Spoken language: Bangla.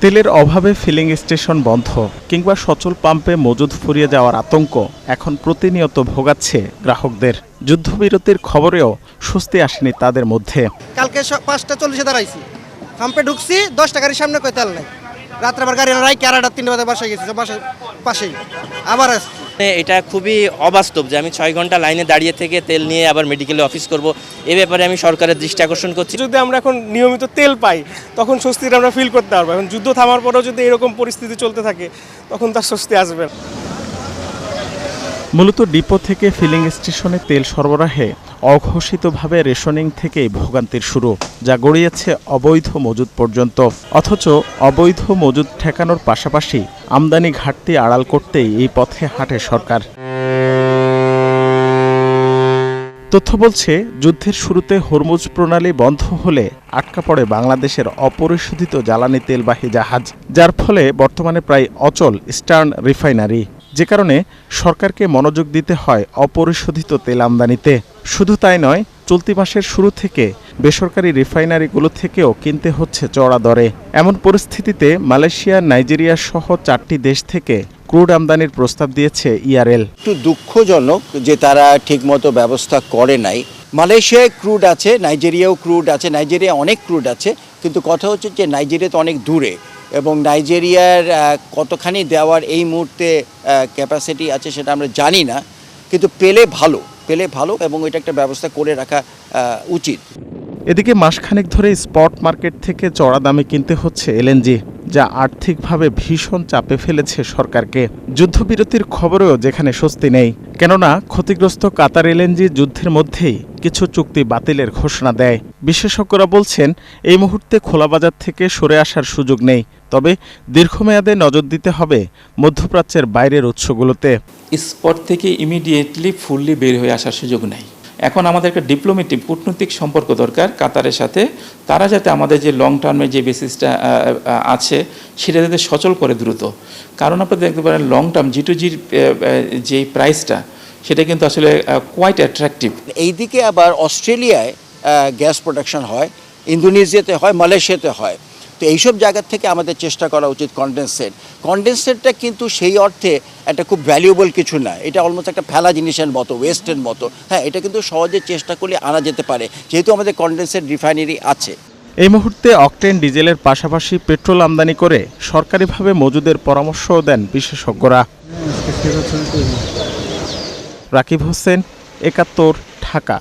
তেলের অভাবে ফিলিং স্টেশন বন্ধ কিংবা সচল পাম্পে মজুদ ফুরিয়ে যাওয়ার আতঙ্ক এখন প্রতিনিয়ত ভোগাচ্ছে গ্রাহকদের। যুদ্ধবিরতির খবরেও স্বস্তি আসেনি তাদের মধ্যে। কালকে 5:40 দাঁড়াইছি, পাম্পে ঢুকছি, 10 টাকার সামনে কই তেল নাই। রাত্রে আবার গাড়ি রাইকে 2:30 বাজে বাসায় গেছি, বাসায় পাশেই আবার আসছি। এটা খুবই অবাস্তব যে আমি 6 ঘন্টা লাইনে দাঁড়িয়ে থেকে তেল নিয়ে আবার মেডিকেলে অফিস করব। এ ব্যাপারে আমি সরকারের দৃষ্টি আকর্ষণ করছি। যদি আমরা এখন নিয়মিত তেল পাই তখন স্বস্তিটা আমরা ফিল করতে পারবো। এখন যুদ্ধ থামার পরেও যদি এরকম পরিস্থিতি চলতে থাকে তখন তার স্বস্তি আসবে। মূলত ডিপো থেকে ফিলিং স্টেশনে তেল সরবরাহে অঘোষিতভাবে রেশনিং থেকেই ভোগান্তির শুরু, যা গড়িয়েছে অবৈধ মজুদ পর্যন্ত। অথচ অবৈধ মজুদ ঠেকানোর পাশাপাশি আমদানি ঘাটতি আড়াল করতেই এই পথে হাঁটে সরকার। তথ্য বলছে, যুদ্ধের শুরুতে হরমুজ প্রণালী বন্ধ হলে আটকা পড়ে বাংলাদেশের অপরিশোধিত জ্বালানি তেলবাহী জাহাজ, যার ফলে বর্তমানে প্রায় অচল ইস্টার্ন রিফাইনারি, যে কারণে সরকারকে মনোযোগ দিতে হয় অপরিশোধিত তেল আমদানিতে। শুধু তাই নয়, চলতি মাসের শুরু থেকে বেসরকারি রিফাইনারিগুলো থেকেও কিনতে হচ্ছে চড়া দরে। এমন পরিস্থিতিতে মালয়েশিয়া, নাইজেরিয়া সহ 4টি দেশ থেকে ক্রুড আমদানির প্রস্তাব দিয়েছে ইআরএল। একটু দুঃখজনক যে তারা ঠিকমতো ব্যবস্থা করে নাই। মালয়েশিয়ায় ক্রুড আছে, নাইজেরিয়াও ক্রুড আছে, নাইজেরিয়া অনেক ক্রুড আছে, কিন্তু কথা হচ্ছে যে নাইজেরিয়া তো অনেক দূরে, এবং নাইজেরিয়ার কতখানি দেওয়ার এই মুহূর্তে ক্যাপাসিটি আছে সেটা আমরা জানি না, কিন্তু পেলে ভালো এবং এটা একটা ব্যবস্থা করে রাখা উচিত। এদিকে মাসখানেক ধরে স্পট মার্কেট থেকে চড়া দামে কিনতে হচ্ছে এলএনজি, যা আর্থিকভাবে ভীষণ চাপে ফেলেছে সরকারকে। যুদ্ধবিরতির খবরেও যেখানে স্বস্তি নেই, কেননা ক্ষতিগ্রস্ত কাতার এলএনজি যুদ্ধের মধ্যেই কিছু চুক্তি বাতিলের ঘোষণা দেয়। বিশেষজ্ঞরা বলছেন, এই মুহূর্তে খোলা বাজার থেকে সরে আসার সুযোগ নেই, তবে দীর্ঘমেয়াদে নজর দিতে হবে মধ্যপ্রাচ্যের বাইরের উৎসগুলোতে। স্পট থেকে ইমিডিয়েটলি ফুললি বের হয়ে আসার সুযোগ নেই। এখন আমাদের একটা ডিপ্লোমেটিক কূটনৈতিক সম্পর্ক দরকার কাতারের সাথে। তারা যাতে আমাদের যে লং টার্মের যে বেসিসটা আছে সেটা যাতে সচল করে দ্রুত। কারণ আপনারা দেখতে পারেন লং টার্ম G2Gর যে প্রাইসটা সেটা কিন্তু আসলে কোয়াইট অ্যাট্রাকটিভ। এইদিকে আবার অস্ট্রেলিয়ায় গ্যাস প্রোডাকশন হয়, ইন্দোনেশিয়াতে হয়, মালয়েশিয়াতে হয়। তো এইসব জায়গা থেকে আমাদের চেষ্টা করা উচিত কনডেনসেটটা কিন্তু সেই অর্থে একটা খুব ভ্যালুয়েবল কিছু না, এটা অলমোস্ট একটা ফেলা জিনিসের মতো, ওয়েস্টের মতো। হ্যাঁ, এটা কিন্তু সহজে চেষ্টা করলে আনা যেতে পারে, যেহেতু আমাদের কনডেনসেট রিফাইনারি আছে। এই মুহূর্তে অকটেন ডিজেলের পাশাপাশি পেট্রোল আমদানি করে সরকারিভাবে মজুদের পরামর্শও দেন বিশেষজ্ঞরা। রাকিব হোসেন, ৭১, ঢাকা।